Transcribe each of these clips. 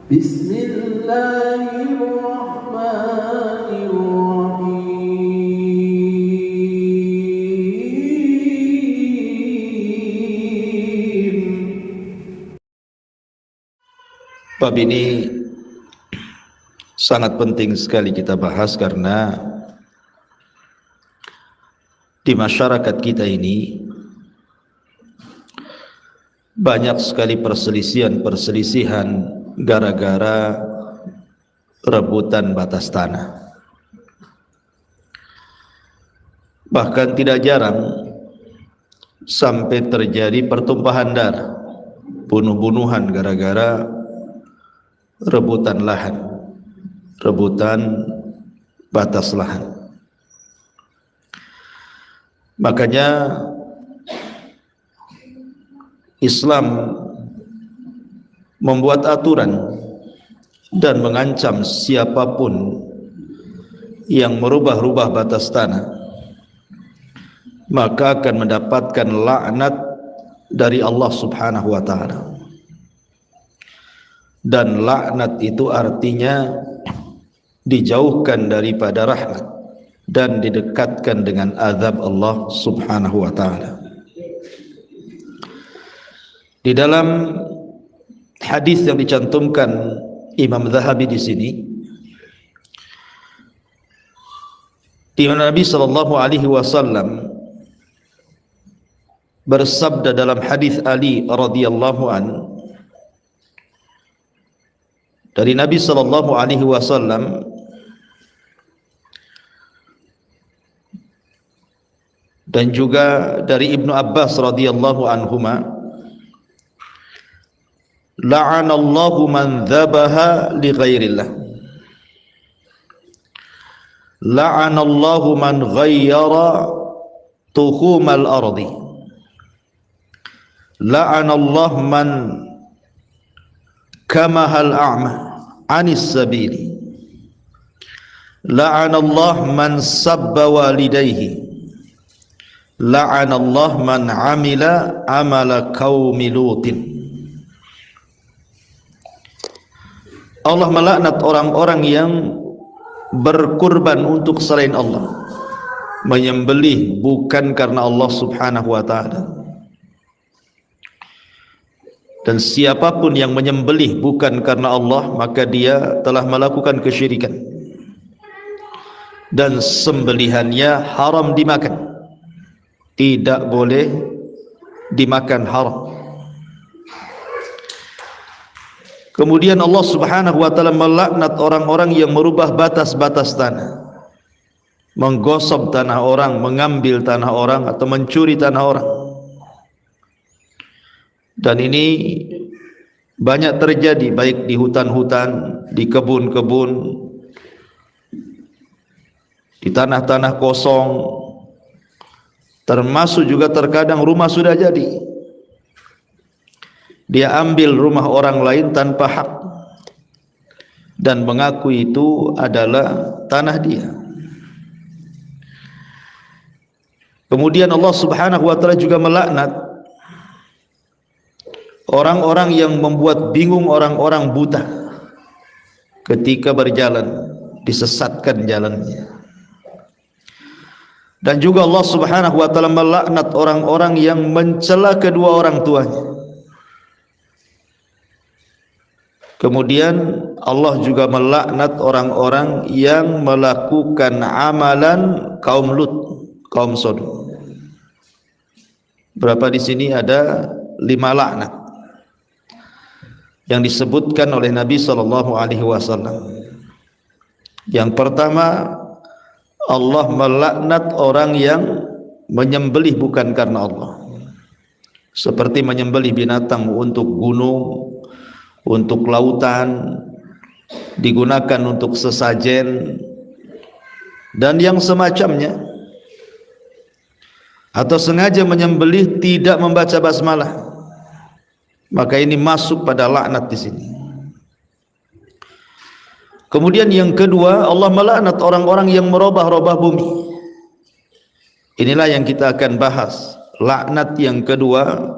Bismillahirrahmanirrahim. Bab ini sangat penting sekali kita bahas karena di masyarakat kita ini banyak sekali perselisihan gara-gara rebutan batas tanah. Bahkan tidak jarang sampai terjadi pertumpahan darah, bunuh-bunuhan gara-gara rebutan lahan, rebutan batas lahan. Makanya Islam membuat aturan dan mengancam siapapun yang merubah-rubah batas tanah, maka akan mendapatkan laknat dari Allah Subhanahu wa ta'ala. Dan laknat itu artinya dijauhkan daripada rahmat dan didekatkan dengan azab Allah Subhanahu wa ta'ala. Di dalam hadis yang dicantumkan Imam Zahabi di sini, di mana Nabi sallallahu alaihi wasallam bersabda dalam hadis Ali radhiyallahu an, dari Nabi sallallahu alaihi wasallam, dan juga dari Ibnu Abbas radhiyallahu anhuma, la'anallahu man dhabaha li ghairillah, la'anallahu man ghayyara tuhumal ardi, la'anallahu man kamahal a'ma anis sabili, la'anallahu man sabba walidayhi, la'anallahu man amila amala qaumi lutin. Allah melaknat orang-orang yang berkurban untuk selain Allah, menyembelih bukan karena Allah Subhanahu wa ta'ala. Dan siapapun yang menyembelih bukan karena Allah, maka dia telah melakukan kesyirikan, dan sembelihannya haram dimakan, tidak boleh dimakan, haram. Kemudian Allah Subhanahu wa ta'ala melaknat orang-orang yang merubah batas-batas tanah, menggosok tanah orang, mengambil tanah orang, atau mencuri tanah orang. Dan ini banyak terjadi baik di hutan-hutan, di kebun-kebun, di tanah-tanah kosong, termasuk juga terkadang rumah sudah jadi, dia ambil rumah orang lain tanpa hak dan mengaku itu adalah tanah dia. Kemudian Allah Subhanahu wa ta'ala juga melaknat orang-orang yang membuat bingung orang-orang buta ketika berjalan, disesatkan jalannya. Dan juga Allah Subhanahu wa ta'ala melaknat orang-orang yang mencela kedua orang tuanya. Kemudian Allah juga melaknat orang-orang yang melakukan amalan kaum Lut, kaum Sodom. Berapa di sini? Ada 5 laknat yang disebutkan oleh Nabi sallallahu alaihi wasallam. Yang pertama, Allah melaknat orang yang menyembelih bukan karena Allah, seperti menyembelih binatang untuk gunung, untuk lautan, digunakan untuk sesajen dan yang semacamnya, atau sengaja menyembelih tidak membaca basmalah, maka ini masuk pada laknat di sini. Kemudian yang kedua, Allah melaknat orang-orang yang merubah-rubah bumi. Inilah yang kita akan bahas. Laknat yang kedua,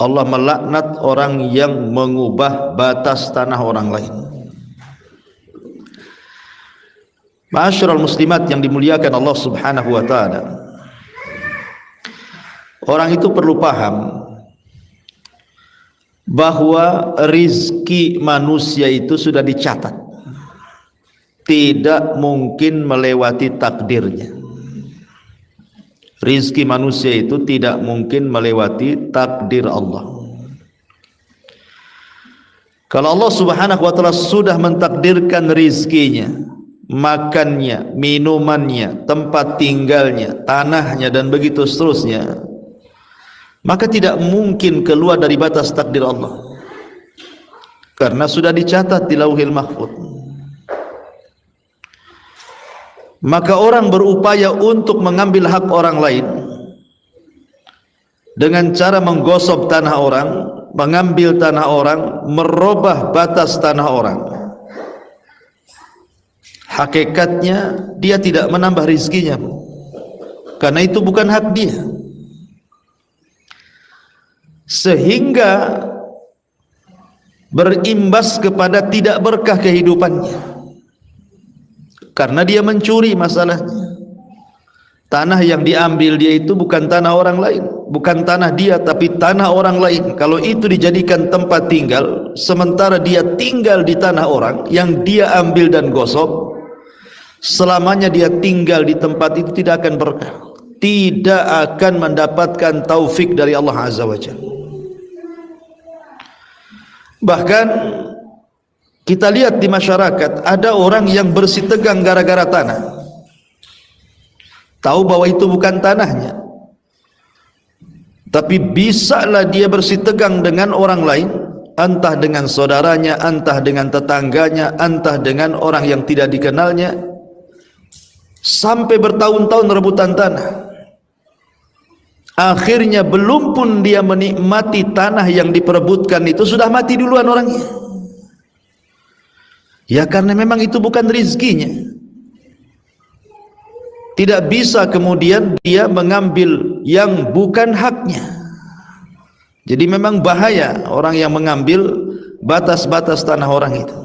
Allah melaknat orang yang mengubah batas tanah orang lain. Ma'asyiral muslimat yang dimuliakan Allah Subhanahu wa taala. Orang itu perlu paham bahwa rizki manusia itu sudah dicatat, tidak mungkin melewati takdirnya. Rizki manusia itu tidak mungkin melewati takdir Allah. Kalau Allah Subhanahu wa taala sudah mentakdirkan rizkinya, makannya, minumannya, tempat tinggalnya, tanahnya, dan begitu seterusnya, maka tidak mungkin keluar dari batas takdir Allah, karena sudah dicatat di Lauhil Mahfuz. Maka orang berupaya untuk mengambil hak orang lain dengan cara menggosok tanah orang, mengambil tanah orang, merubah batas tanah orang. Hakikatnya dia tidak menambah rizkinya, karena itu bukan hak dia, sehingga berimbas kepada tidak berkah kehidupannya, karena dia mencuri. Masalahnya tanah yang diambil dia itu bukan tanah orang lain, bukan tanah dia, tapi tanah orang lain. Kalau itu dijadikan tempat tinggal, sementara dia tinggal di tanah orang yang dia ambil dan gosok, selamanya dia tinggal di tempat itu tidak akan berkah, tidak akan mendapatkan taufik dari Allah Azza wa Jalla. Bahkan kita lihat di masyarakat, ada orang yang bersitegang gara-gara tanah, tahu bahwa itu bukan tanahnya, tapi bisalah dia bersitegang dengan orang lain, entah dengan saudaranya, entah dengan tetangganya, entah dengan orang yang tidak dikenalnya, sampai bertahun-tahun rebutan tanah. Akhirnya belum pun dia menikmati tanah yang diperebutkan itu, sudah mati duluan orangnya. Ya, karena memang itu bukan rizkinya. Tidak bisa kemudian dia mengambil yang bukan haknya. Jadi memang bahaya orang yang mengambil batas-batas tanah orang itu.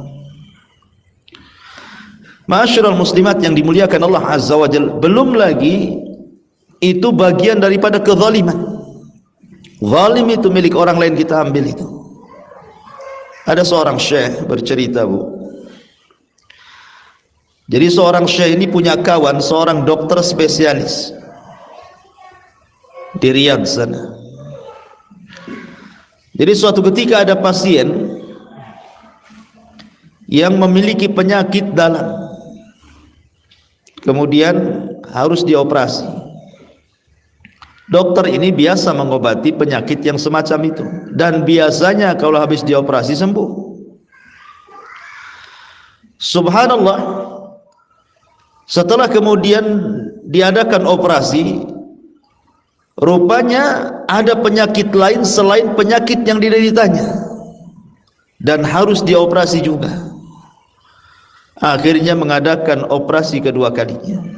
Ma'asyiral muslimat yang dimuliakan Allah Azza wa Jalla, belum lagi itu bagian daripada kezaliman. Zalim itu milik orang lain, kita ambil itu. Ada seorang syekh bercerita, Bu. Jadi seorang syekh ini punya kawan, seorang dokter spesialis di Riyadh sana. Jadi suatu ketika ada pasien yang memiliki penyakit dalam, kemudian harus dioperasi. Dokter ini biasa mengobati penyakit yang semacam itu, dan biasanya kalau habis dioperasi sembuh. Subhanallah, setelah kemudian diadakan operasi, rupanya ada penyakit lain selain penyakit yang dideritanya, dan harus dioperasi juga. Akhirnya mengadakan operasi kedua kalinya.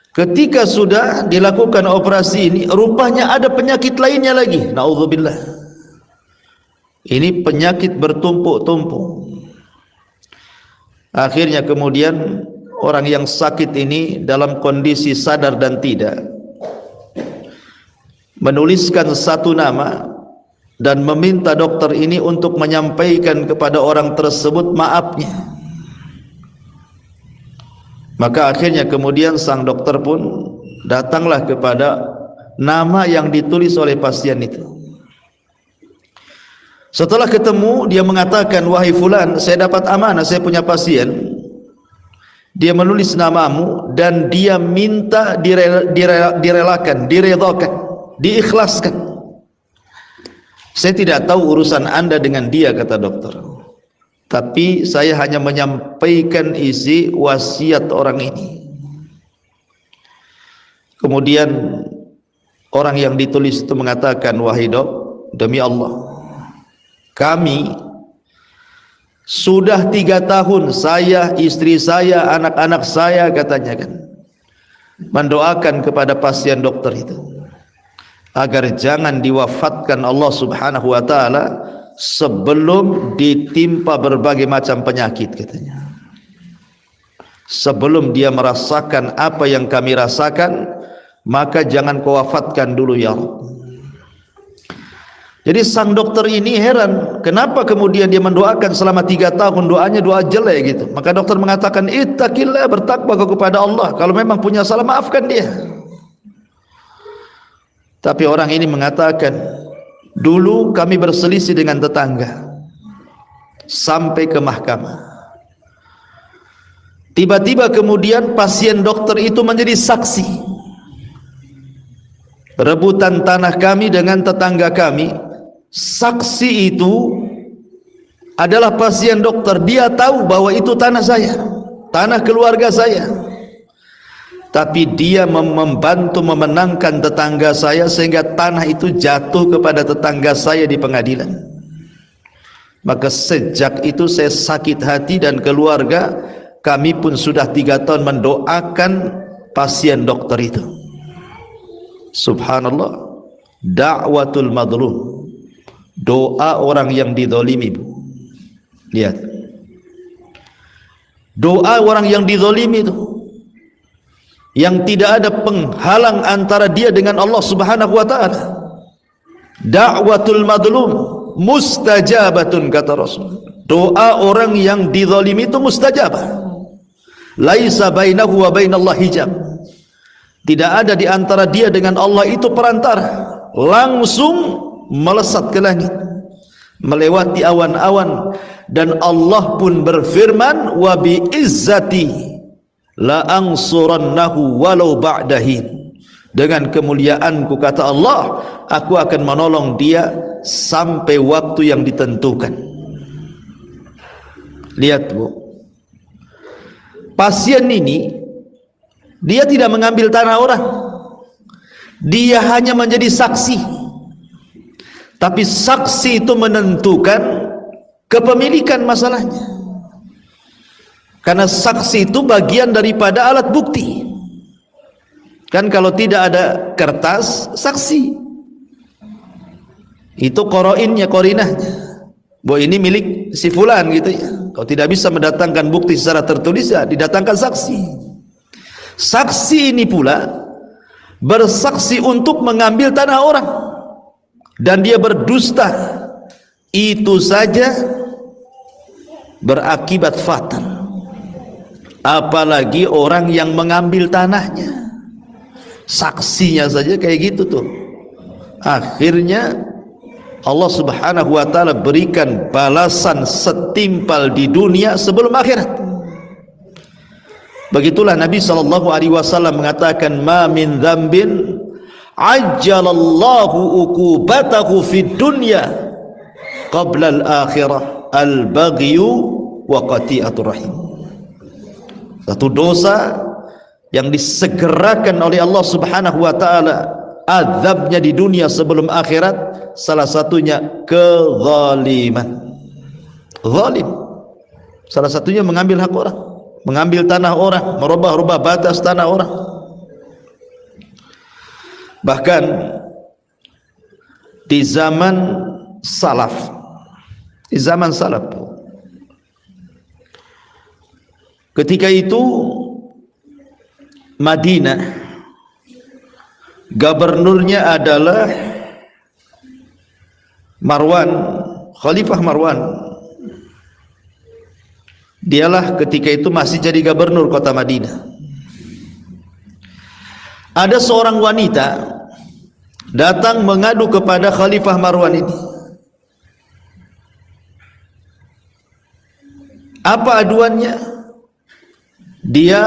Ketika sudah dilakukan operasi ini, rupanya ada penyakit lainnya lagi. Na'udzubillah. Ini penyakit bertumpuk-tumpuk. Akhirnya kemudian orang yang sakit ini dalam kondisi sadar dan tidak, menuliskan satu nama dan meminta dokter ini untuk menyampaikan kepada orang tersebut maafnya. Maka akhirnya kemudian sang dokter pun datanglah kepada nama yang ditulis oleh pasien itu. Setelah ketemu, dia mengatakan, "Wahai fulan, saya dapat amanah, saya punya pasien. Dia menulis namamu dan dia minta direlakan, diredhakan, diikhlaskan. Saya tidak tahu urusan Anda dengan dia," kata dokter. "Tapi saya hanya menyampaikan isi wasiat orang ini." Kemudian orang yang ditulis itu mengatakan, "Wahai dok, demi Allah, kami sudah 3 tahun, saya, istri saya, anak-anak saya," katanya kan, mendoakan kepada pasien dokter itu. agar jangan diwafatkan Allah Subhanahu wa taala sebelum ditimpa berbagai macam penyakit, katanya. Sebelum dia merasakan apa yang kami rasakan, maka jangan kau wafatkan dulu ya Allah. Jadi sang dokter ini heran, kenapa kemudian dia mendoakan selama 3 tahun, doanya doa jelek gitu. Maka dokter mengatakan, ittaqillah, bertakwa kepada Allah, kalau memang punya salah maafkan dia. Tapi orang ini mengatakan, dulu kami berselisih dengan tetangga sampai ke mahkamah. Tiba-tiba kemudian pasien dokter itu menjadi saksi. Rebutan tanah kami dengan tetangga kami. Saksi itu adalah pasien dokter. Dia tahu bahwa itu tanah saya, tanah keluarga saya. Tapi dia membantu memenangkan tetangga saya sehingga tanah itu jatuh kepada tetangga saya di pengadilan. Maka sejak itu saya sakit hati dan keluarga kami pun sudah 3 tahun mendoakan pasien dokter itu. Subhanallah, da'watul madlum, doa orang yang dizalimi, Bu. Lihat, doa orang yang dizalimi itu, yang tidak ada penghalang antara dia dengan Allah Subhanahu wa taala. Da'watul madlum mustajabatun, kata Rasul. Doa orang yang dizalimi itu mustajabah. Laisa bainahu wa bainallahi hijab. Tidak ada di antara dia dengan Allah itu perantara. Langsung melesat ke langit, melewati awan-awan, dan Allah pun berfirman, wa bi izzati la ansurannahu walau ba'dahin. Dengan kemuliaanku, kata Allah, aku akan menolong dia sampai waktu yang ditentukan. Lihat, Bu, pasien ini dia tidak mengambil tanah orang, dia hanya menjadi saksi. Tapi saksi itu menentukan kepemilikan masalahnya, karena saksi itu bagian daripada alat bukti. Kan kalau tidak ada kertas, saksi itu qoroinnya, korinahnya, bahwa ini milik si fulan gitu ya. Kalau tidak bisa mendatangkan bukti secara tertulis, ya didatangkan saksi. Saksi ini pula bersaksi untuk mengambil tanah orang, dan dia berdusta, itu saja berakibat fatal. Apalagi orang yang mengambil tanahnya, saksinya saja kayak gitu tuh. Akhirnya Allah Subhanahu wa taala berikan balasan setimpal di dunia sebelum akhirat. Begitulah Nabi SAW mengatakan, ma min dzambin ajjalallahu uqubatahu fid dunya qabla al-akhirah al-baghyu wa qati'atur rahim. Satu dosa yang disegerakan oleh Allah Subhanahu wa taala azabnya di dunia sebelum akhirat, salah satunya kezaliman. Zalim, salah satunya mengambil hak orang, mengambil tanah orang, merubah-rubah batas tanah orang. Bahkan di zaman salaf, ketika itu Madinah, gubernurnya adalah Marwan, Khalifah Marwan. Dialah ketika itu masih jadi gubernur kota Madinah. Ada seorang wanita datang mengadu kepada Khalifah Marwan ini. Apa aduannya? Dia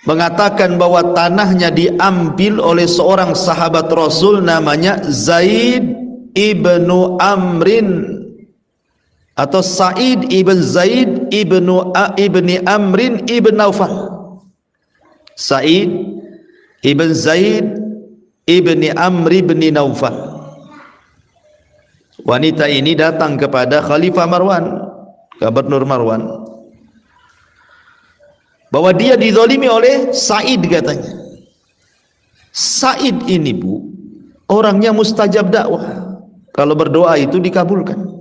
mengatakan bahwa tanahnya diambil oleh seorang sahabat Rasul namanya Zaid ibnu Amrin, atau Sa'id ibn Zaid ibni Amrin ibn Naufal. Sa'id ibn Zaid ibni Amr ibn Naufal. Wanita ini datang kepada Khalifah Marwan, Gubernur Marwan, bahwa dia dizalimi oleh Sa'id, katanya. Sa'id ini, Bu, orangnya mustajab dakwah. Kalau berdoa itu dikabulkan.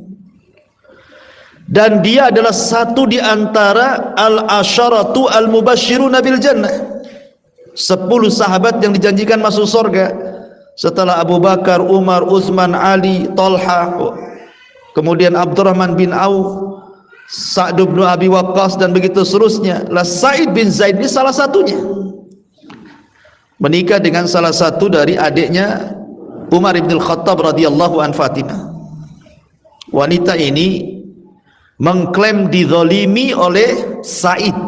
Dan dia adalah satu di antara al-asyaratu al-mubasysyiruna bil jannah. 10 sahabat yang dijanjikan masuk surga setelah Abu Bakar, Umar, Utsman, Ali, Talha, kemudian Abdurrahman bin Auf, Sa'd bin Abi Waqqas, dan begitu seterusnya. Lah Sa'id bin Zaid ini salah satunya. Menikah dengan salah satu dari adiknya Umar bin Khattab radhiyallahu an, Fatimah. Wanita ini mengklaim dizalimi oleh Sa'id,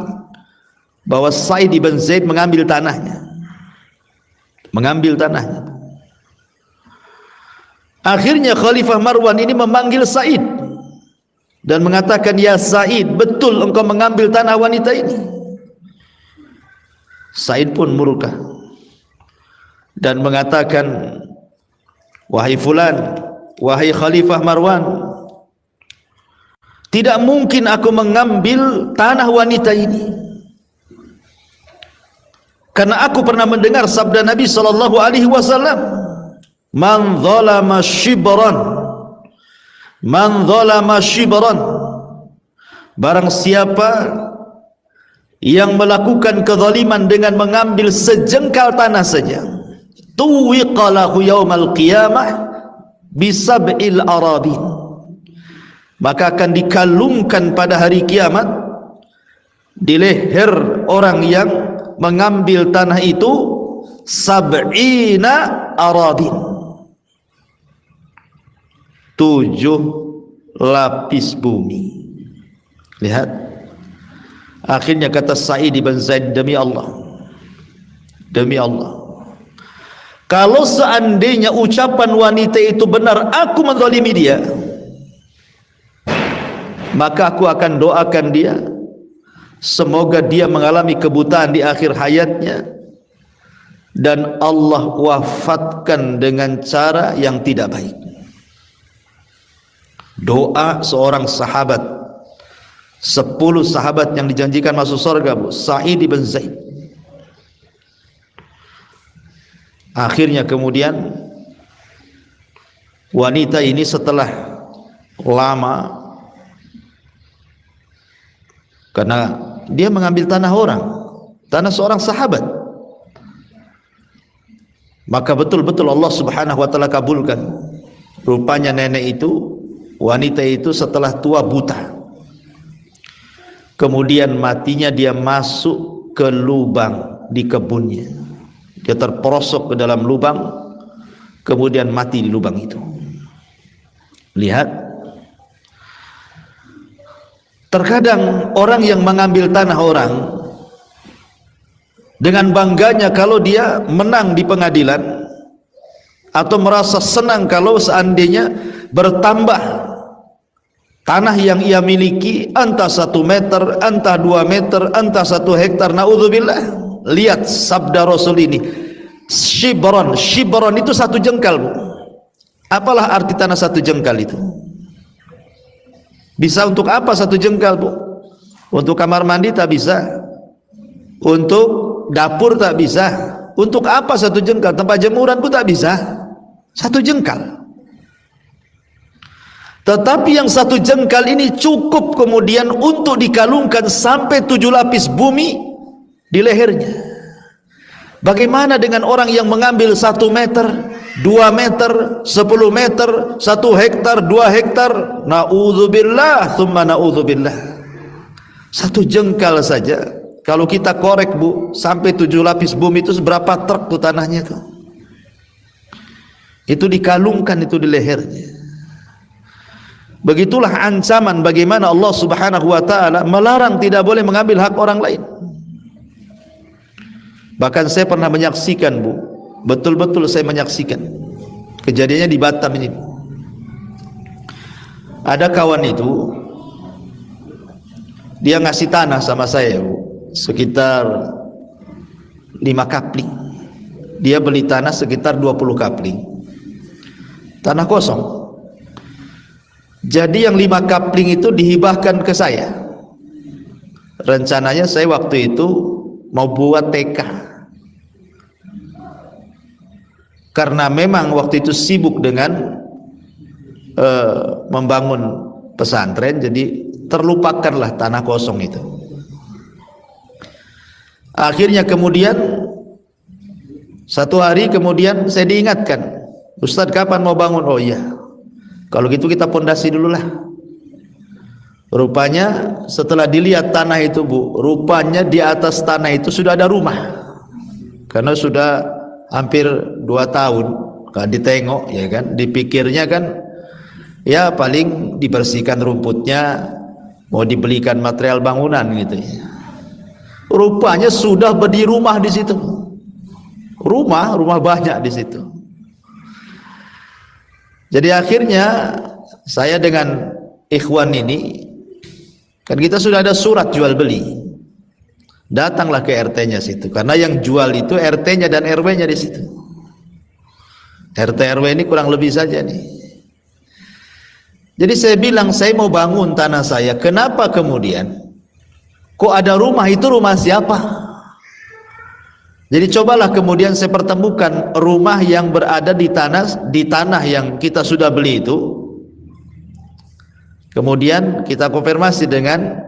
bahwa Sa'id bin Zaid mengambil tanahnya. Akhirnya Khalifah Marwan ini memanggil Sa'id dan mengatakan, "Ya Sa'id, betul engkau mengambil tanah wanita ini?" Sa'id pun murka dan mengatakan, "Wahai fulan, wahai Khalifah Marwan, tidak mungkin aku mengambil tanah wanita ini, karena aku pernah mendengar sabda Nabi sallallahu alaihi wasallam, man zalama shibran, barang siapa yang melakukan kezaliman dengan mengambil sejengkal tanah saja, tuwiqa lahu yaumal qiyamah bisab'il arabin, maka akan dikalungkan pada hari kiamat di leher orang yang mengambil tanah itu sab'ina arabin, 7 lapis bumi. Lihat, akhirnya kata Sa'id bin Zaid, demi Allah, kalau seandainya ucapan wanita itu benar, aku menzalimi dia, maka aku akan doakan dia, semoga dia mengalami kebutaan di akhir hayatnya dan Allah wafatkan dengan cara yang tidak baik. Doa seorang sahabat, 10 sahabat yang dijanjikan masuk surga, Sa'id bin Zaid. Akhirnya kemudian wanita ini setelah lama, karena dia mengambil tanah orang, tanah seorang sahabat, maka betul-betul Allah subhanahu wa ta'ala kabulkan. Rupanya nenek itu, wanita itu setelah tua buta, kemudian matinya dia masuk ke lubang di kebunnya. Dia terperosok ke dalam lubang, kemudian mati di lubang itu. Lihat, terkadang orang yang mengambil tanah orang dengan bangganya kalau dia menang di pengadilan, atau merasa senang kalau seandainya bertambah tanah yang ia miliki, entah 1 meter, entah 2 meter, entah 1 hektar, naudzubillah. Lihat sabda Rasul ini, shibron itu 1 jengkal, Bu. Apalah arti tanah 1 jengkal itu? Bisa untuk apa 1 jengkal, Bu? Untuk kamar mandi tak bisa, untuk dapur tak bisa. Untuk apa 1 jengkal? Tempat jemuran pun tak bisa. 1 jengkal. Tetapi yang 1 jengkal ini cukup kemudian untuk dikalungkan sampai 7 lapis bumi di lehernya. Bagaimana dengan orang yang mengambil 1 meter, 2 meter, 10 meter, 1 hektar, 2 hektar? Na'udzubillah, thumma na'udzubillah. 1 jengkal saja, kalau kita korek, Bu, sampai 7 lapis bumi itu seberapa truk tuh tanahnya tuh. Itu dikalungkan itu di lehernya. Begitulah ancaman bagaimana Allah subhanahu wa ta'ala melarang tidak boleh mengambil hak orang lain. Bahkan saya pernah menyaksikan, Bu, betul-betul saya menyaksikan kejadiannya di Batam ini. Ada kawan itu, dia ngasih tanah sama saya, Bu, sekitar 5 kapling. Dia beli tanah sekitar 20 kapling, tanah kosong. Jadi yang 5 kapling itu dihibahkan ke saya. Rencananya saya waktu itu mau buat TK. karena memang waktu itu sibuk dengan membangun pesantren, jadi terlupakanlah tanah kosong itu. Akhirnya kemudian satu hari kemudian saya diingatkan, Ustadz kapan mau bangun? Oh iya, kalau gitu kita pondasi dulu lah. Rupanya setelah dilihat tanah itu, Bu, rupanya di atas tanah itu sudah ada rumah. Karena sudah hampir 2 tahun kan ditengok, ya kan, dipikirnya kan ya paling dibersihkan rumputnya, mau dibelikan material bangunan gitu ya. Rupanya sudah berdiri rumah di situ. Rumah banyak di situ. Jadi akhirnya saya dengan ikhwan ini, kan kita sudah ada surat jual beli, datanglah ke RT-nya situ, karena yang jual itu RT-nya dan RW-nya di situ. RT RW ini kurang lebih saja nih. Jadi saya bilang saya mau bangun tanah saya, kenapa kemudian kok ada rumah, itu rumah siapa? Jadi cobalah kemudian saya pertemukan rumah yang berada di tanah yang kita sudah beli itu. Kemudian kita konfirmasi dengan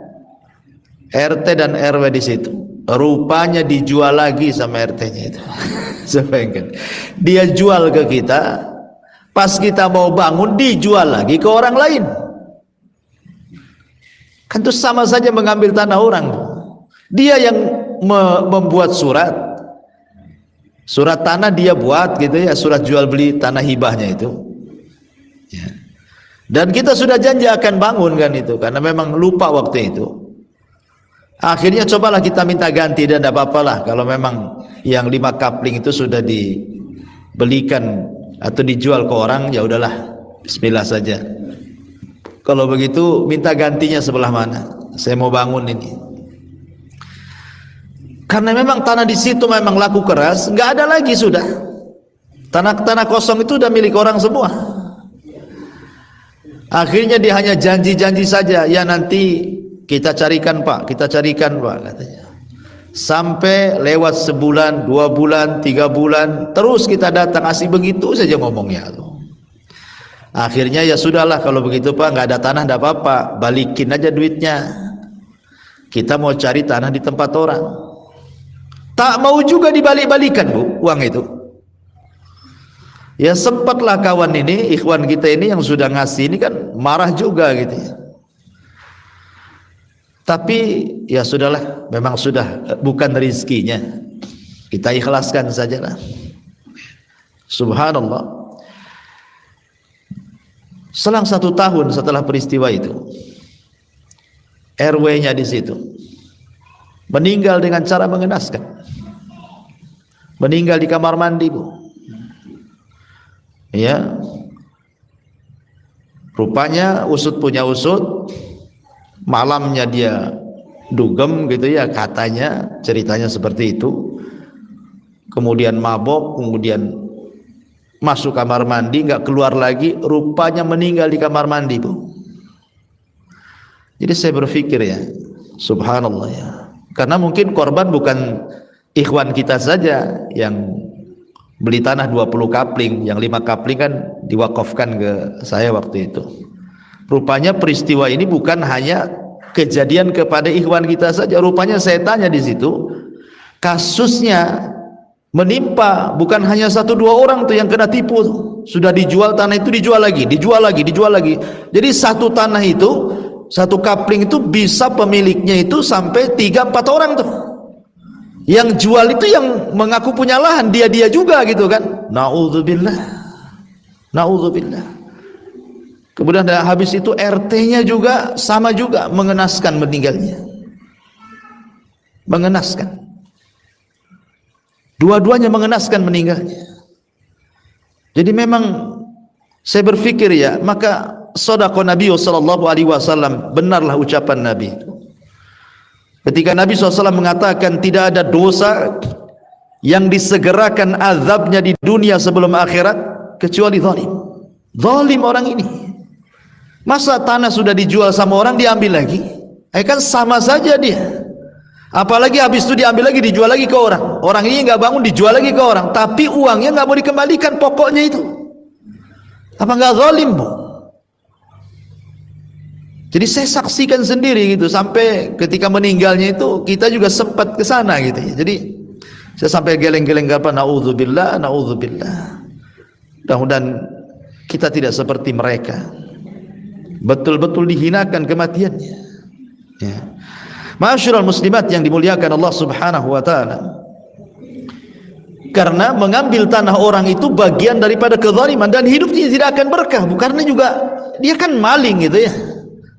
RT dan RW di situ. Rupanya dijual lagi sama RT-nya itu. Bayangkan, dia jual ke kita, pas kita mau bangun dijual lagi ke orang lain. Kan itu sama saja mengambil tanah orang. Dia yang membuat surat tanah dia buat gitu ya, surat jual beli tanah hibahnya itu. Ya. Dan kita sudah janji akan bangun kan itu, karena memang lupa waktu itu. Akhirnya cobalah kita minta ganti, dan tidak apa-apalah kalau memang yang 5 kapling itu sudah dibelikan atau dijual ke orang, ya udahlah, bismillah saja. Kalau begitu minta gantinya sebelah mana? Saya mau bangun ini. Karena memang tanah di situ memang laku keras, nggak ada lagi sudah. Tanah kosong itu udah milik orang semua. Akhirnya dia hanya janji-janji saja, ya nanti kita carikan Pak, katanya. Sampai lewat sebulan, 2 bulan, 3 bulan, terus kita datang, asih begitu saja ngomongnya tuh. Akhirnya ya sudahlah kalau begitu Pak, nggak ada tanah, nggak apa-apa, balikin aja duitnya. Kita mau cari tanah di tempat orang. Tak mau juga dibalik-balikan, Bu, uang itu. Ya sempatlah kawan ini, ikhwan kita ini yang sudah ngasih ini kan marah juga gitu ya. Tapi ya sudahlah, memang sudah bukan rezekinya, kita ikhlaskan sajalah. Subhanallah. Selang 1 tahun setelah peristiwa itu, RW-nya di situ meninggal dengan cara mengenaskan. Meninggal di kamar mandi, Bu. Ya, rupanya usut punya usut, malamnya dia dugem gitu ya, katanya ceritanya seperti itu. Kemudian mabok, kemudian masuk kamar mandi, nggak keluar lagi, rupanya meninggal di kamar mandi, Bu. Jadi saya berpikir ya, subhanallah ya, karena mungkin korban bukan ikhwan kita saja yang beli tanah 20 kapling, yang 5 kapling kan diwakafkan ke saya waktu itu. Rupanya peristiwa ini bukan hanya kejadian kepada ikhwan kita saja, rupanya saya tanya di situ, kasusnya menimpa bukan hanya 1-2 orang tuh yang kena tipu tuh. Sudah dijual tanah itu, dijual lagi. Jadi satu tanah itu, 1 kapling itu bisa pemiliknya itu sampai 3-4 orang tuh. Yang jual itu yang mengaku punya lahan, dia juga gitu kan. Na'udzubillah. Kemudian habis itu RT-nya juga sama juga mengenaskan meninggalnya. Mengenaskan. Dua-duanya mengenaskan meninggalnya. Jadi memang saya berpikir ya, maka shadaqah Nabi sallallahu alaihi wasallam, benarlah ucapan Nabi itu. Ketika Nabi SAW mengatakan tidak ada dosa yang disegerakan azabnya di dunia sebelum akhirat kecuali zalim. Zalim orang ini. Masa tanah sudah dijual sama orang diambil lagi? Kan sama saja dia. Apalagi habis itu diambil lagi, dijual lagi ke orang. Orang ini nggak bangun, dijual lagi ke orang. Tapi uangnya nggak mau dikembalikan, pokoknya itu. Apa nggak zalim, Bu? Jadi saya saksikan sendiri gitu, sampai ketika meninggalnya itu kita juga sempat ke sana gitu ya. Jadi saya sampai geleng-geleng apa, naudzubillah, naudzubillah. Mudah-mudahan kita tidak seperti mereka. Betul-betul dihinakan kematiannya. Ya. Ma'asyiral muslimat yang dimuliakan Allah Subhanahu wa taala. Karena mengambil tanah orang itu bagian daripada kezaliman dan hidupnya tidak akan berkah, karena juga dia kan maling gitu ya.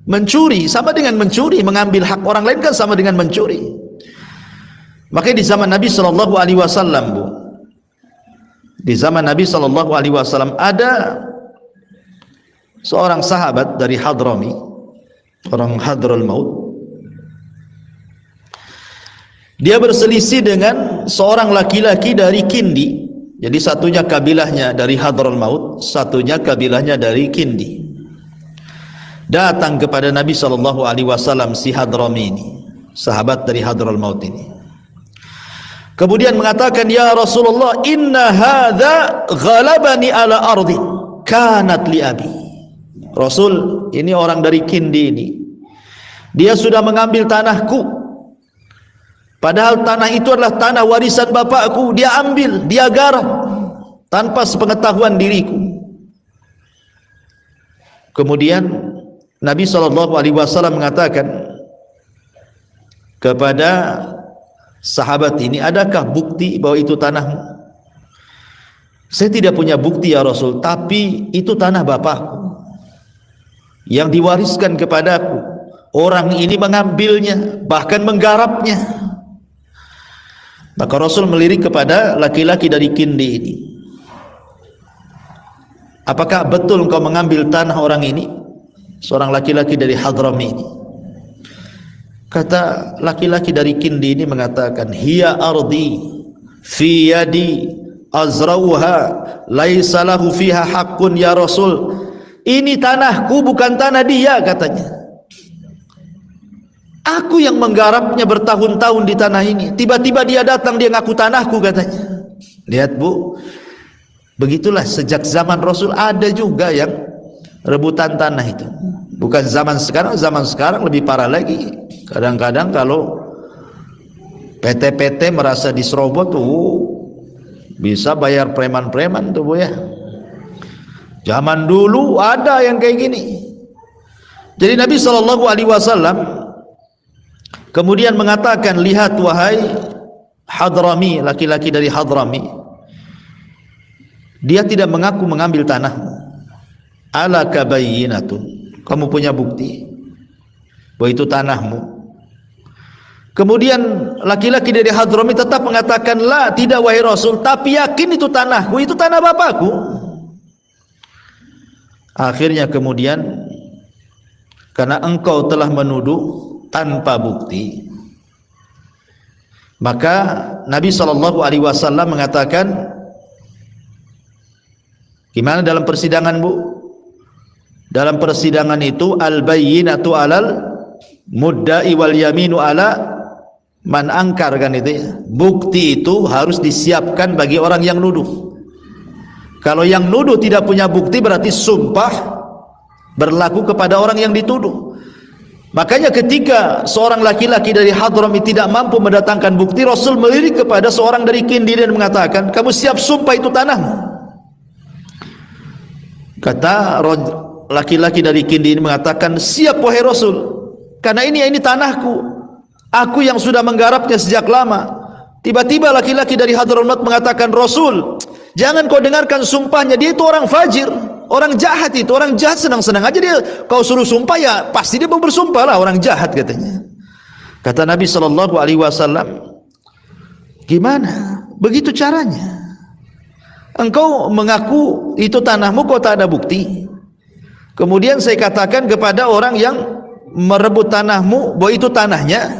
Mencuri sama dengan mencuri, mengambil hak orang lain kan sama dengan mencuri. Makanya di zaman Nabi sallallahu alaihi wasallam, Bu. Di zaman Nabi sallallahu alaihi wasallam ada seorang sahabat dari Hadrami, orang Hadraul Maut. Dia berselisih dengan seorang laki-laki dari Kindi. Jadi satunya kabilahnya dari Hadraul Maut, satunya kabilahnya dari Kindi. Datang kepada Nabi sallallahu alaihi wasallam si Hadrami ini, sahabat dari Hadraul Maut ini. Kemudian mengatakan, "Ya Rasulullah, inna hadza ghalabani ala ardi kanat li abi." Rasul, ini orang dari Kindi ini, dia sudah mengambil tanahku. Padahal tanah itu adalah tanah warisan bapakku, dia ambil, dia garap tanpa sepengetahuan diriku. Kemudian Nabi SAW mengatakan kepada sahabat ini, adakah bukti bahwa itu tanahmu? Saya tidak punya bukti ya Rasul, tapi itu tanah bapakku yang diwariskan kepadaku. Orang ini mengambilnya, bahkan menggarapnya. Maka Rasul melirik kepada laki-laki dari Kindi ini, apakah betul engkau mengambil tanah orang ini? Seorang laki-laki dari Hadrami ini. Kata laki-laki dari Kindi ini mengatakan, hiya ardi fi yadi azrauha laisa lahu fiha haqqun ya Rasul. Ini tanahku, bukan tanah dia, katanya. Aku yang menggarapnya bertahun-tahun di tanah ini. Tiba-tiba dia datang, dia ngaku tanahku, katanya. Lihat, Bu, begitulah sejak zaman Rasul ada juga yang rebutan tanah itu. Bukan zaman sekarang lebih parah lagi. Kadang-kadang kalau PT-PT merasa diserobot tuh, bisa bayar preman-preman tuh, Bu ya. Zaman dulu ada yang kayak gini. Jadi Nabi SAW kemudian mengatakan, lihat wahai Hadrami, laki-laki dari Hadrami, dia tidak mengaku mengambil tanahmu. Ala kabayyinatun, kamu punya bukti bahwa itu tanahmu. Kemudian laki-laki dari Hadrami tetap mengatakan, la, tidak wahai Rasul, tapi yakin itu tanahku, itu tanah bapakku. Akhirnya kemudian, karena engkau telah menuduh tanpa bukti, maka Nabi SAW mengatakan, gimana dalam persidangan, Bu? Dalam persidangan itu, al-bayyinatu alal mudda'i wal yaminu ala man angkar, kan itu ya. Bukti itu harus disiapkan bagi orang yang nuduh. Kalau yang nuduh tidak punya bukti, berarti sumpah berlaku kepada orang yang dituduh. Makanya ketika seorang laki-laki dari Hadrami tidak mampu mendatangkan bukti, Rasul melirik kepada seorang dari Kindi dan mengatakan, kamu siap sumpah itu tanahmu? Kata laki-laki dari Kindi ini mengatakan, siap wahai Rasul, karena ini tanahku, aku yang sudah menggarapnya sejak lama. Tiba-tiba laki-laki dari Hadramaut mengatakan, Rasul, jangan kau dengarkan sumpahnya, dia itu orang fajir, orang jahat. Itu orang jahat, senang-senang aja dia, kau suruh sumpah, ya pasti dia mau bersumpah lah, orang jahat, katanya. Kata Nabi SAW, gimana? Begitu caranya. Engkau mengaku itu tanahmu, kau tak ada bukti. Kemudian saya katakan kepada orang yang merebut tanahmu bahwa itu tanahnya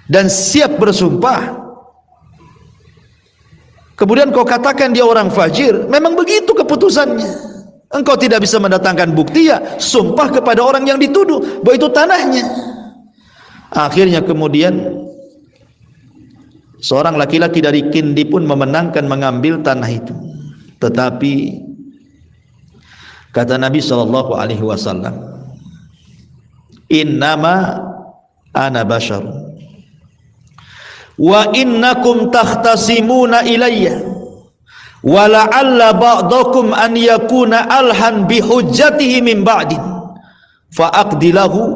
dan siap bersumpah, kemudian kau katakan dia orang fajir. Memang begitu keputusannya. Engkau tidak bisa mendatangkan bukti, ya sumpah kepada orang yang dituduh bahwa itu tanahnya. Akhirnya kemudian Seorang laki-laki dari Kindi pun memenangkan mengambil tanah itu. Tetapi kata Nabi SAW, innama ana bashar wa innakum takhtasimuna ilayya wa la'alla ba'dakum an yakuna alhan bihujjatihi min ba'din fa aqdilahu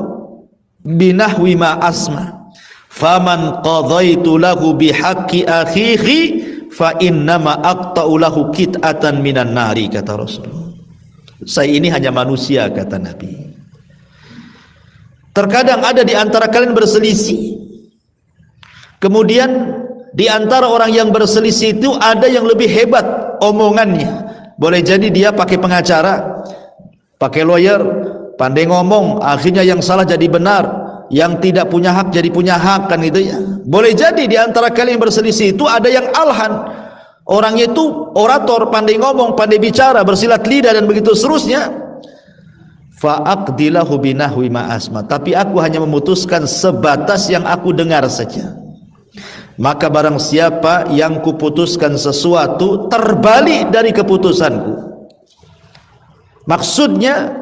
binahwi ma asma faman qadaitu lahu bihaqqi akhihi fa innama aqta'u lahu kit'atan minan nari, kata Rasul. Saya ini hanya manusia, kata Nabi. Terkadang ada di antara kalian berselisih, kemudian di antara orang yang berselisih itu ada yang lebih hebat omongannya. Boleh jadi dia pakai pengacara, pakai lawyer, pandai ngomong, akhirnya yang salah jadi benar, yang tidak punya hak jadi punya hak, kan gitu ya. Boleh jadi di antara kalian yang berselisih itu ada yang alhan, orangnya itu orator, pandai ngomong, pandai bicara, bersilat lidah dan begitu seterusnya. Fa'aqdilahu binahwi ma asma, tapi aku hanya memutuskan sebatas yang aku dengar saja. Maka barang siapa yang kuputuskan sesuatu terbalik dari keputusanku, maksudnya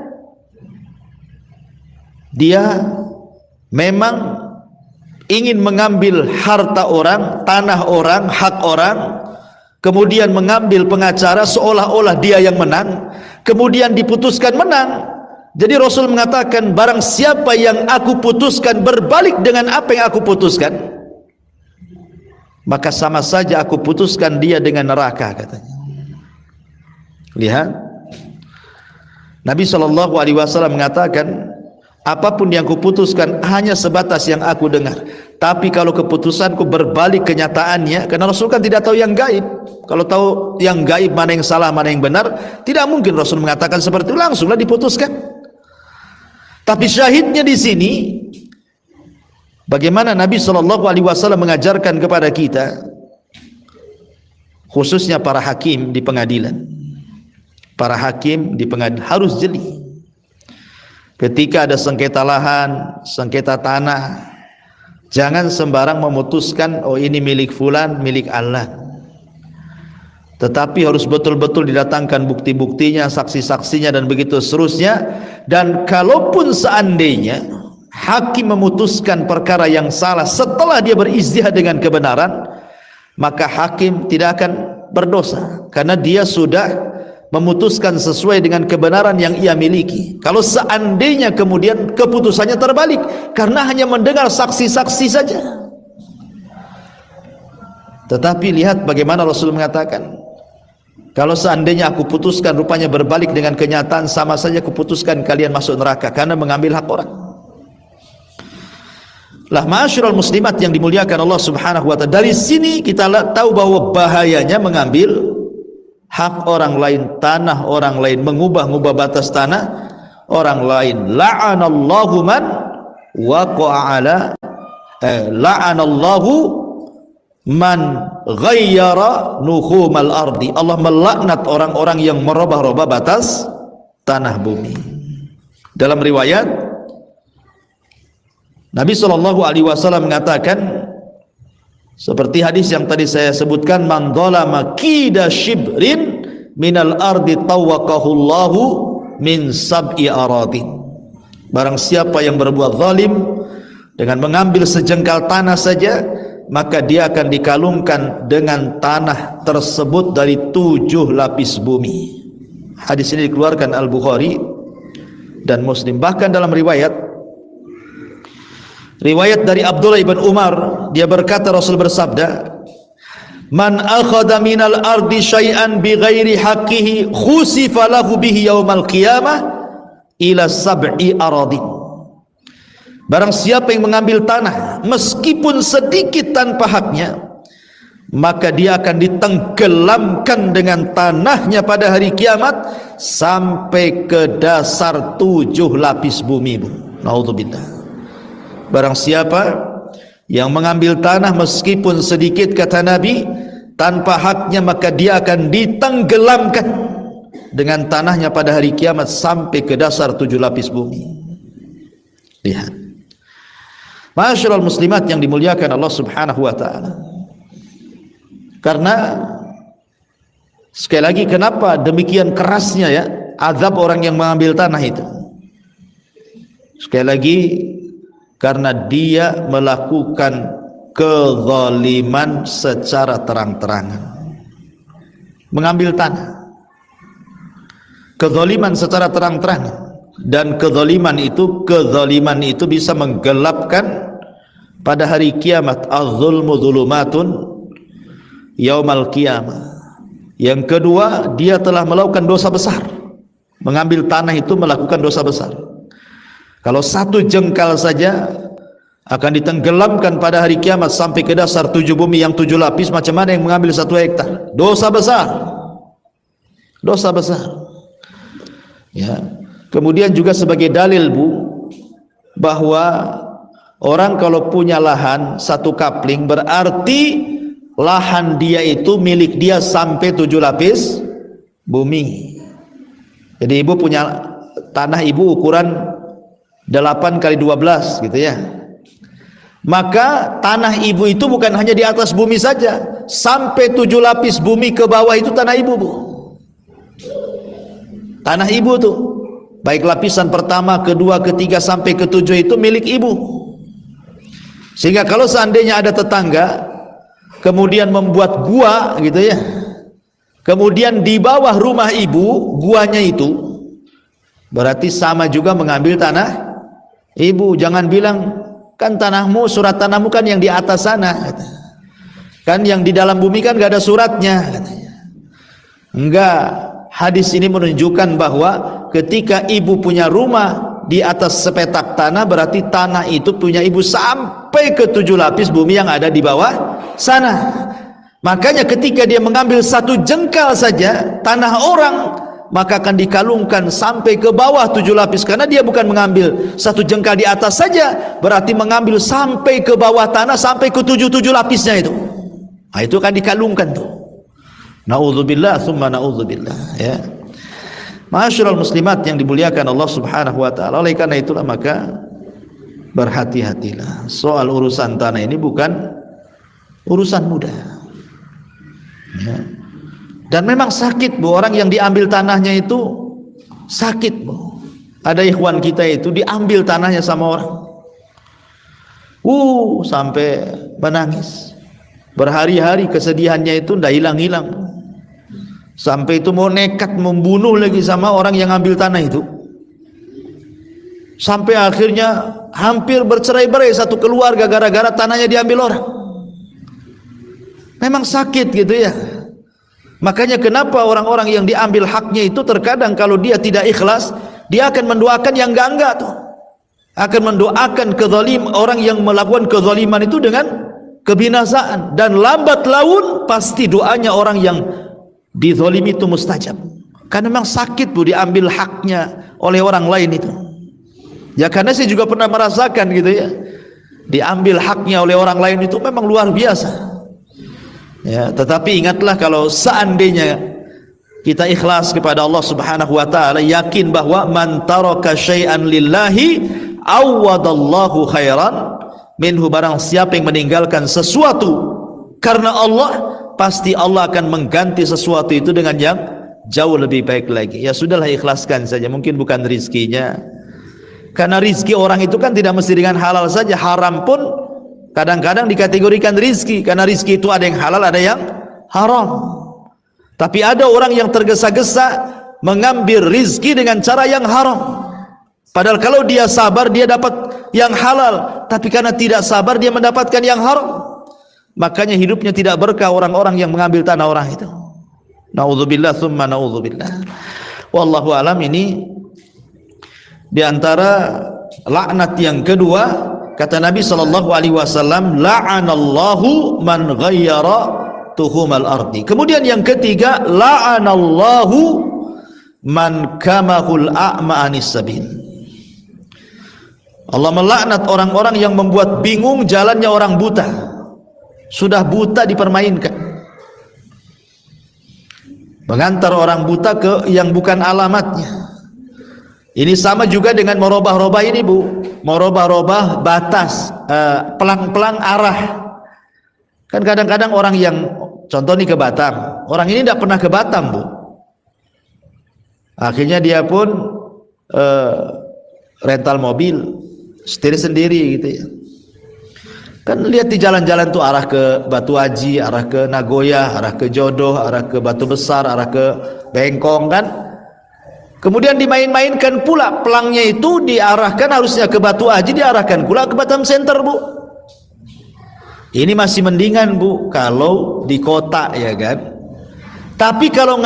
dia memang ingin mengambil harta orang, tanah orang, hak orang, kemudian mengambil pengacara seolah-olah dia yang menang, kemudian diputuskan menang. Jadi Rasul mengatakan, barang siapa yang aku putuskan berbalik dengan apa yang aku putuskan, maka sama saja aku putuskan dia dengan neraka, katanya. Lihat, Nabi SAW mengatakan, apapun yang kuputuskan hanya sebatas yang aku dengar. Tapi kalau keputusanku berbalik kenyataannya, karena Rasul kan tidak tahu yang gaib. Kalau tahu yang gaib, mana yang salah, mana yang benar, tidak mungkin Rasul mengatakan seperti itu, langsunglah diputuskan. Tapi syahidnya di sini, bagaimana Nabi SAW mengajarkan kepada kita, khususnya para hakim di pengadilan. Para hakim di pengadilan harus jeli. Ketika ada sengketa lahan, sengketa tanah, jangan sembarang memutuskan, oh ini milik fulan, milik Allah. Tetapi harus betul-betul didatangkan bukti-buktinya, saksi-saksinya dan begitu seterusnya. Dan kalaupun seandainya hakim memutuskan perkara yang salah setelah dia berijtihad dengan kebenaran, maka hakim tidak akan berdosa, karena dia sudah memutuskan sesuai dengan kebenaran yang ia miliki. Kalau seandainya kemudian keputusannya terbalik karena hanya mendengar saksi-saksi saja. Tetapi lihat bagaimana Rasul mengatakan, kalau seandainya aku putuskan rupanya berbalik dengan kenyataan, sama saja kuputuskan kalian masuk neraka karena mengambil hak orang. Lah ma'asyiral muslimat yang dimuliakan Allah Subhanahu wa taala, dari sini kita tahu bahwa bahayanya mengambil hak orang lain, tanah orang lain, mengubah-ubah batas tanah orang lain. La'anallahu man waqa'a ala la'anallahu man ghayyara nuhumal ardi. Allah melaknat orang-orang yang merubah-rubah batas tanah bumi. Dalam riwayat Nabi SAW mengatakan, seperti hadis yang tadi saya sebutkan, man dzalama qida shibrin minal ardi tawaqahullahu min sab'i aradin. Barang siapa yang berbuat zalim dengan mengambil sejengkal tanah saja, maka dia akan dikalungkan dengan tanah tersebut dari 7 lapis bumi. Hadis ini dikeluarkan Al-Bukhari dan Muslim. Bahkan dalam riwayat dari Abdullah ibn Umar, dia berkata, Rasul bersabda, man akhadha minal ardi syai'an bighairi haqqihi khusifa lahu bihi yaumal qiyamah ila sab'i aradin. Barang siapa yang mengambil tanah meskipun sedikit tanpa haknya, maka dia akan ditenggelamkan dengan tanahnya pada hari kiamat sampai ke dasar 7 lapis bumi. Naudzubillah. Barang siapa yang mengambil tanah meskipun sedikit, kata Nabi, tanpa haknya, maka dia akan ditenggelamkan dengan tanahnya pada hari kiamat sampai ke dasar 7 lapis bumi. Lihat, ma'asyiral muslimat yang dimuliakan Allah Subhanahu wa taala, Karena sekali lagi, kenapa demikian kerasnya ya azab orang yang mengambil tanah itu? Sekali lagi, karena dia melakukan kezaliman secara terang-terangan. Mengambil tanah, kezaliman secara terang-terangan. Dan kezaliman itu bisa menggelapkan pada hari kiamat. Az-zulmu zulumatun yaumal qiyamah. Yang kedua, dia telah melakukan dosa besar. Mengambil tanah itu melakukan dosa besar. Kalau satu jengkal saja akan ditenggelamkan pada hari kiamat sampai ke dasar 7 bumi yang 7 lapis. Macam mana yang mengambil 1 hektar? Dosa besar. Dosa besar. Ya. Kemudian juga sebagai dalil Bu, bahwa orang kalau punya lahan 1 kapling, berarti lahan dia itu milik dia sampai 7 lapis bumi. Jadi ibu punya tanah ibu ukuran 8 kali 12 gitu ya. Maka tanah ibu itu bukan hanya di atas bumi saja, sampai 7 lapis bumi ke bawah itu tanah ibu Bu. Tanah ibu tuh, baik lapisan pertama, kedua, ketiga sampai ke-7 itu milik ibu. Sehingga kalau seandainya ada tetangga kemudian membuat gua gitu ya, kemudian di bawah rumah ibu guanya itu, berarti sama juga mengambil tanah ibu. Jangan bilang, kan tanahmu, surat tanahmu kan yang di atas sana, kan yang di dalam bumi kan gak ada suratnya, katanya. Enggak, hadis ini menunjukkan bahwa ketika ibu punya rumah di atas sepetak tanah, berarti tanah itu punya ibu sampai ke 7 lapis bumi yang ada di bawah sana. Makanya ketika dia mengambil 1 jengkal saja tanah orang, maka akan dikalungkan sampai ke bawah 7 lapis. Karena dia bukan mengambil 1 jengkal di atas saja, berarti mengambil sampai ke bawah tanah, sampai ke 7 lapisnya itu. Nah, itu akan dikalungkan tuh. Na'udzubillah summa na'udzubillah ya. Ma'asyiral muslimat yang dimuliakan Allah Subhanahu wa taala. Oleh karena itulah maka berhati-hatilah. Soal urusan tanah ini bukan urusan mudah. Ya. Dan memang sakit Bu, orang yang diambil tanahnya itu sakit Bu. Ada ikhwan kita itu diambil tanahnya sama orang. Sampai menangis. Berhari-hari kesedihannya itu ndak hilang-hilang. Sampai itu mau nekat membunuh lagi sama orang yang ambil tanah itu. Sampai akhirnya hampir bercerai-berai satu keluarga gara-gara tanahnya diambil orang. Memang sakit gitu ya. Makanya kenapa orang-orang yang diambil haknya itu terkadang kalau dia tidak ikhlas, dia akan mendoakan yang enggak-enggak tuh. Akan mendoakan kezalim, orang yang melakukan kezaliman itu dengan kebinasaan. Dan lambat laun pasti doanya orang yang dizalimi itu mustajab. Karena memang sakit Bu diambil haknya oleh orang lain itu. Ya karena saya juga pernah merasakan gitu ya. Diambil haknya oleh orang lain itu memang luar biasa. Ya, tetapi ingatlah kalau seandainya kita ikhlas kepada Allah Subhanahu wa taala, yakin bahwa man taraka syai'an lillahi awadallahu khairan minhu, barang siapa yang meninggalkan sesuatu karena Allah, pasti Allah akan mengganti sesuatu itu dengan yang jauh lebih baik lagi. Ya sudahlah, ikhlaskan saja. Mungkin bukan rizkinya, karena rizki orang itu kan tidak mesti dengan halal saja. Haram pun kadang-kadang dikategorikan rizki, karena rizki itu ada yang halal, ada yang haram. Tapi ada orang yang tergesa-gesa mengambil rizki dengan cara yang haram. Padahal kalau dia sabar dia dapat yang halal, tapi karena tidak sabar dia mendapatkan yang haram. Makanya hidupnya tidak berkah orang-orang yang mengambil tanah orang itu. Na'udzubillah summa na'udzubillah. Wallahu alam. Ini diantara laknat yang kedua, kata Nabi SAW, la'anallahu man ghayyara tuhumal ardi. Kemudian yang ketiga, la'anallahu man kamahul a'ma anis sabil. Allah melaknat orang-orang yang membuat bingung jalannya orang buta. Sudah buta dipermainkan, mengantar orang buta ke yang bukan alamatnya. Ini sama juga dengan merubah-rubah ini Bu, merubah-rubah batas, pelang-pelang arah. Kan kadang-kadang orang yang contoh nih ke Batam. Orang ini tidak pernah ke Batam, Bu. Akhirnya dia pun rental mobil, setir sendiri gitu ya. Kan lihat di jalan-jalan tuh arah ke Batu Haji, arah ke Nagoya, arah ke Jodoh, arah ke Batu Besar, arah ke Bengkong kan. Kemudian dimain-mainkan pula, pelangnya itu diarahkan harusnya ke Batu Haji, diarahkan pula ke Batam Center, Bu. Ini masih mendingan, Bu, kalau di kota ya kan. Tapi kalau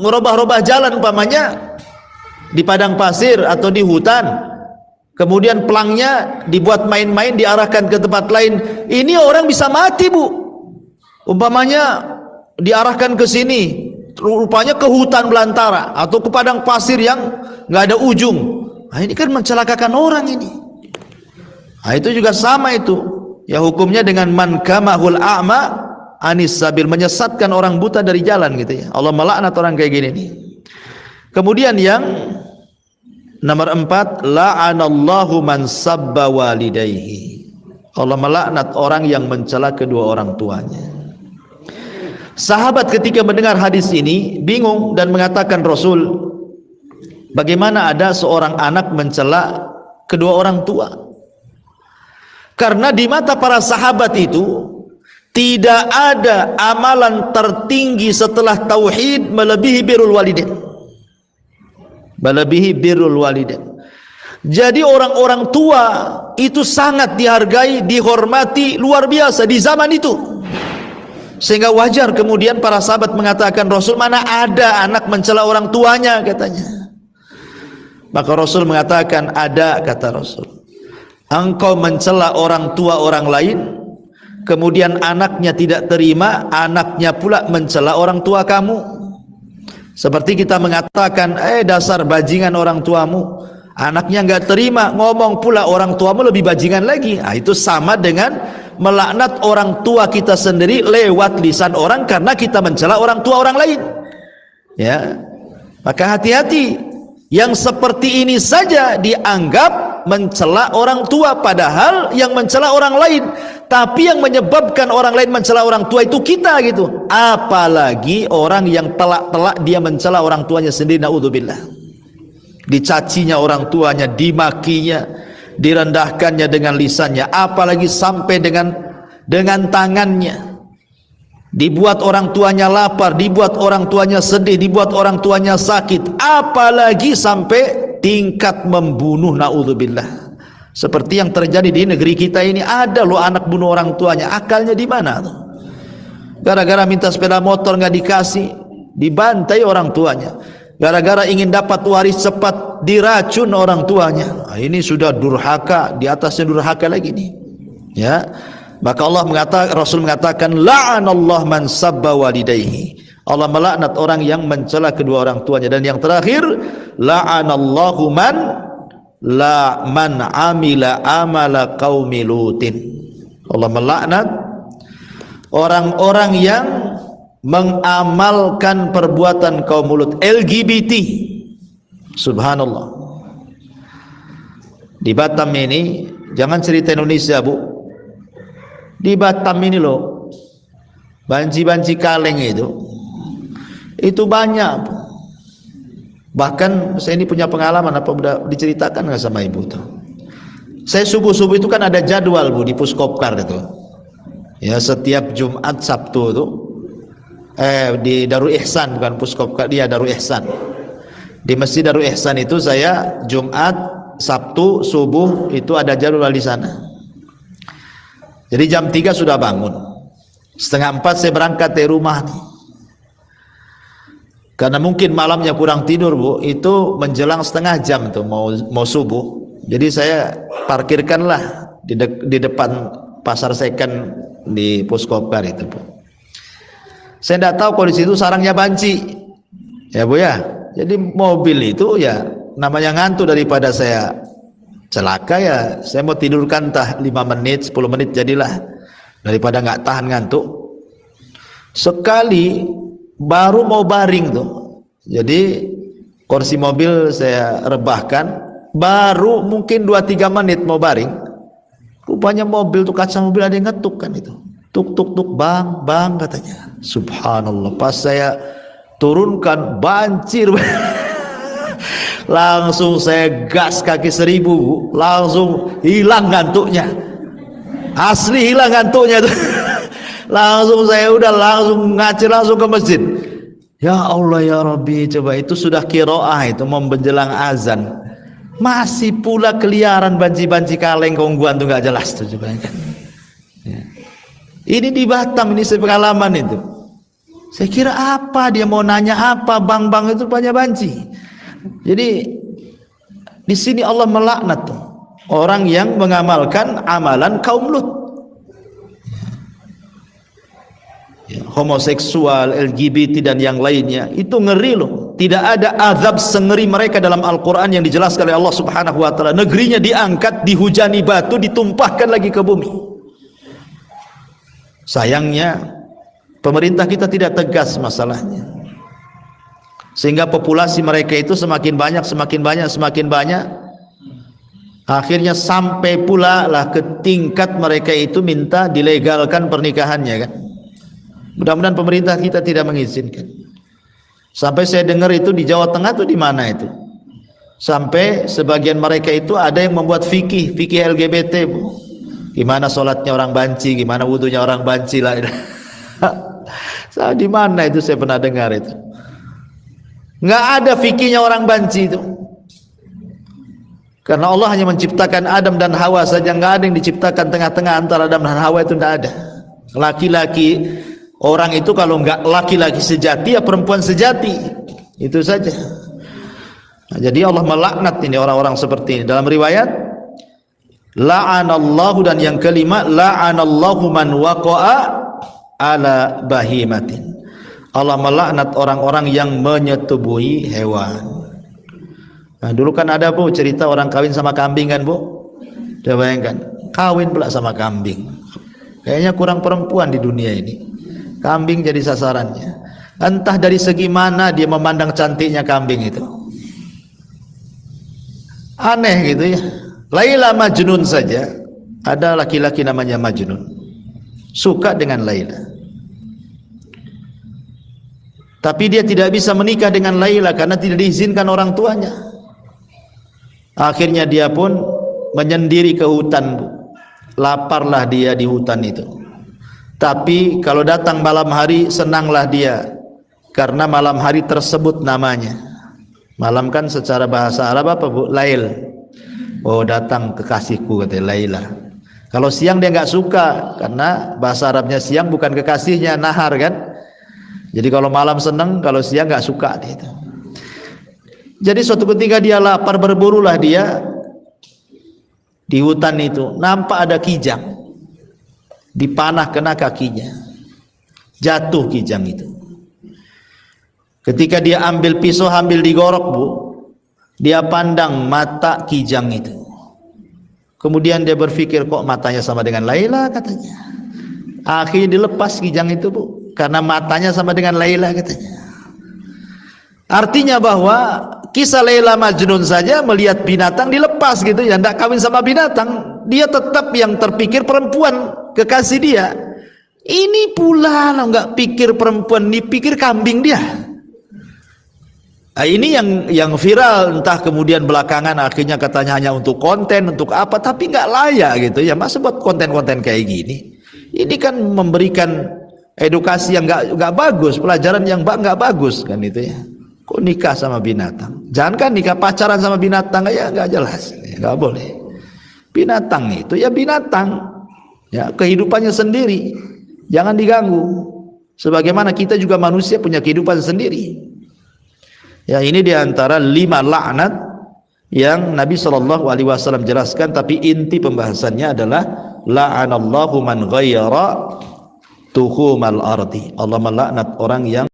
ngerubah-rubah jalan umpamanya di padang pasir atau di hutan, kemudian pelangnya dibuat main-main, diarahkan ke tempat lain, ini orang bisa mati, Bu. Umpamanya diarahkan ke sini, rupanya ke hutan belantara atau ke padang pasir yang nggak ada ujung. Nah, ini kan mencelakakan orang ini. Nah, itu juga sama itu. Ya hukumnya dengan man kamahul a'ma anis sabil, menyesatkan orang buta dari jalan gitu ya. Allah melaknat orang kayak gini nih. Kemudian yang nomor 4, la'anallahu man sabba walidayhi. Allah melaknat orang yang mencela kedua orang tuanya. Sahabat ketika mendengar hadis ini bingung dan mengatakan, Rasul, bagaimana ada seorang anak mencela kedua orang tua? Karena di mata para sahabat itu tidak ada amalan tertinggi setelah tauhid melebihi birrul walidain. Melebihi birrul walidain. Jadi orang-orang tua itu sangat dihargai, dihormati luar biasa di zaman itu. Sehingga wajar kemudian para sahabat mengatakan, Rasul, mana ada anak mencela orang tuanya, katanya. Maka Rasul mengatakan, ada, kata Rasul. Engkau mencela orang tua orang lain, kemudian anaknya tidak terima, anaknya pula mencela orang tua kamu. Seperti kita mengatakan, dasar bajingan orang tuamu, anaknya nggak terima, ngomong pula orang tuamu lebih bajingan lagi. Nah, itu sama dengan melaknat orang tua kita sendiri lewat lisan orang karena kita mencela orang tua orang lain. Ya, maka hati-hati. Yang seperti ini saja dianggap mencela orang tua, padahal yang mencela orang lain. Tapi yang menyebabkan orang lain mencela orang tua itu kita gitu. Apalagi orang yang telak-telak dia mencela orang tuanya sendiri, naudzubillah. Dicacinya orang tuanya, dimakinya, direndahkannya dengan lisannya, apalagi sampai dengan tangannya. Dibuat orang tuanya lapar, dibuat orang tuanya sedih, dibuat orang tuanya sakit, apalagi sampai tingkat membunuh, naudzubillah. Seperti yang terjadi di negeri kita ini, ada loh anak bunuh orang tuanya. Akalnya di mana tuh? Gara-gara minta sepeda motor nggak dikasih, dibantai orang tuanya. Gara-gara ingin dapat waris cepat, diracun orang tuanya. Nah, ini sudah durhaka, di atasnya durhaka lagi nih. Ya. Maka Rasul mengatakan, la'anallahu man sabba walidayhi. Allah melaknat orang yang mencela kedua orang tuanya. Dan yang terakhir, la'anallahu man amila amala qaumi lutin. Allah melaknat orang-orang yang mengamalkan perbuatan kaum Lut, LGBT. Subhanallah. Di Batam ini, jangan cerita Indonesia, Bu. Di Batam ini loh, banci-banci kaleng itu banyak. Bahkan saya ini punya pengalaman, apa udah diceritakan nggak sama ibu tuh? Saya subuh-subuh itu kan ada jadwal, Bu, di Puskopkar itu. Ya, setiap Jumat Sabtu itu di Darul Ihsan, bukan Puskopkar, dia Darul Ihsan. Di Masjid Darul Ihsan itu saya Jumat, Sabtu subuh itu ada jadwal di sana. Jadi jam 3 sudah bangun, 3:30 saya berangkat dari rumah nih. Karena mungkin malamnya kurang tidur, Bu, itu menjelang 1/2 jam tuh mau subuh. Jadi saya parkirkanlah di depan pasar second di Puskopkar itu, Bu. Saya tidak tahu kalau di situ sarangnya banci, ya Bu ya. Jadi mobil itu ya namanya ngantuk, daripada saya celaka ya saya mau tidurkan 5 menit 10 menit jadilah, daripada nggak tahan ngantuk. Sekali baru mau baring tuh, jadi kursi mobil saya rebahkan, baru mungkin 2-3 menit mau baring, rupanya mobil tuh, kaca mobil ada yang ngetuk kan itu. Tuk tuk tuk, bang, bang katanya. Subhanallah, pas saya turunkan banjir. Langsung saya gas kaki 1000, langsung hilang ngantuknya. Asli hilang ngantuknya tuh. Langsung saya udah langsung ngacir langsung ke masjid. Ya Allah ya Rabbi, coba itu sudah qiraah itu mau menjelang azan. Masih pula keliaran banci-banci kaleng kongguan tuh nggak jelas tuh, coba kan. Ya. Ini di Batam, ini pengalaman itu. Saya kira apa dia mau nanya apa, bang-bang itu banyak banci. Jadi di sini Allah melaknat tuh orang yang mengamalkan amalan kaum Lut. Ya, homoseksual, LGBT dan yang lainnya, itu ngeri loh. Tidak ada azab sengeri mereka dalam Al-Quran yang dijelaskan oleh Allah Subhanahu wa ta'ala. Negerinya diangkat, dihujani batu, ditumpahkan lagi ke bumi. Sayangnya pemerintah kita tidak tegas masalahnya, sehingga populasi mereka itu semakin banyak, semakin banyak, semakin banyak. Akhirnya sampai pula lah ke tingkat mereka itu minta dilegalkan pernikahannya kan. Mudah-mudahan pemerintah kita tidak mengizinkan. Sampai saya dengar itu di Jawa Tengah tuh di mana itu, sampai sebagian mereka itu ada yang membuat fikih LGBT, Bu. Gimana sholatnya orang banci, gimana wudunya orang banci lah. Di mana itu saya pernah dengar itu. Nggak ada fikihnya orang banci itu. Karena Allah hanya menciptakan Adam dan Hawa saja, nggak ada yang diciptakan tengah-tengah antara Adam dan Hawa, itu nggak ada. Laki-laki orang itu kalau nggak laki-laki sejati ya perempuan sejati, itu saja. Nah, jadi Allah melaknat ini orang-orang seperti ini. Dalam riwayat la'anallahu, dan yang kelima la'anallahu man waqa'a ala bahimatin. Allah melaknat orang-orang yang menyetubuhi hewan. Nah, dulu kan ada, Bu, cerita orang kawin sama kambing kan, Bu. Coba bayangkan, kawin pula sama kambing. Kayaknya kurang perempuan di dunia ini. Kambing jadi sasarannya. Entah dari segi mana dia memandang cantiknya kambing itu. Aneh gitu ya. Laila Majnun saja, ada laki-laki namanya Majnun, suka dengan Laila, tapi dia tidak bisa menikah dengan Laila karena tidak diizinkan orang tuanya. Akhirnya dia pun menyendiri ke hutan, Bu. Laparlah dia di hutan itu. Tapi kalau datang malam hari senanglah dia, karena malam hari tersebut namanya. Malam kan secara bahasa Arab apa, Bu? Lail. Oh, datang kekasihku, kata Laila. Kalau siang dia nggak suka, karena bahasa Arabnya siang bukan kekasihnya, nahar kan. Jadi kalau malam senang, kalau siang nggak suka dia itu. Jadi suatu ketika dia lapar, berburulah dia di hutan itu. Nampak ada kijang, dipanah kena kakinya, jatuh kijang itu. Ketika dia ambil pisau, ambil digorok, Bu, dia pandang mata kijang itu. Kemudian dia berpikir, kok matanya sama dengan Laila, katanya. Akhirnya dilepas kijang itu, Bu, karena matanya sama dengan Laila, katanya. Artinya bahwa kisah Laila Majnun saja melihat binatang dilepas gitu ya, tidak kawin sama binatang, dia tetap yang terpikir perempuan kekasih dia. Ini pula nggak pikir perempuan, dipikir kambing dia. Nah, ini yang viral, entah kemudian belakangan akhirnya katanya hanya untuk konten, untuk apa, tapi nggak layak gitu ya. Masa buat konten-konten kayak gini? Ini kan memberikan edukasi yang nggak bagus, pelajaran yang nggak bagus kan itu ya. Kok nikah sama binatang? Jangan kan nikah pacaran sama binatang, ya nggak jelas, nggak boleh. Binatang itu ya binatang, ya kehidupannya sendiri, jangan diganggu. Sebagaimana kita juga manusia punya kehidupan sendiri. Ya, ini diantara 5 laknat yang Nabi SAW jelaskan, tapi inti pembahasannya adalah la'anallahu man ghayyara tuhumal ardi. Allah melaknat orang yang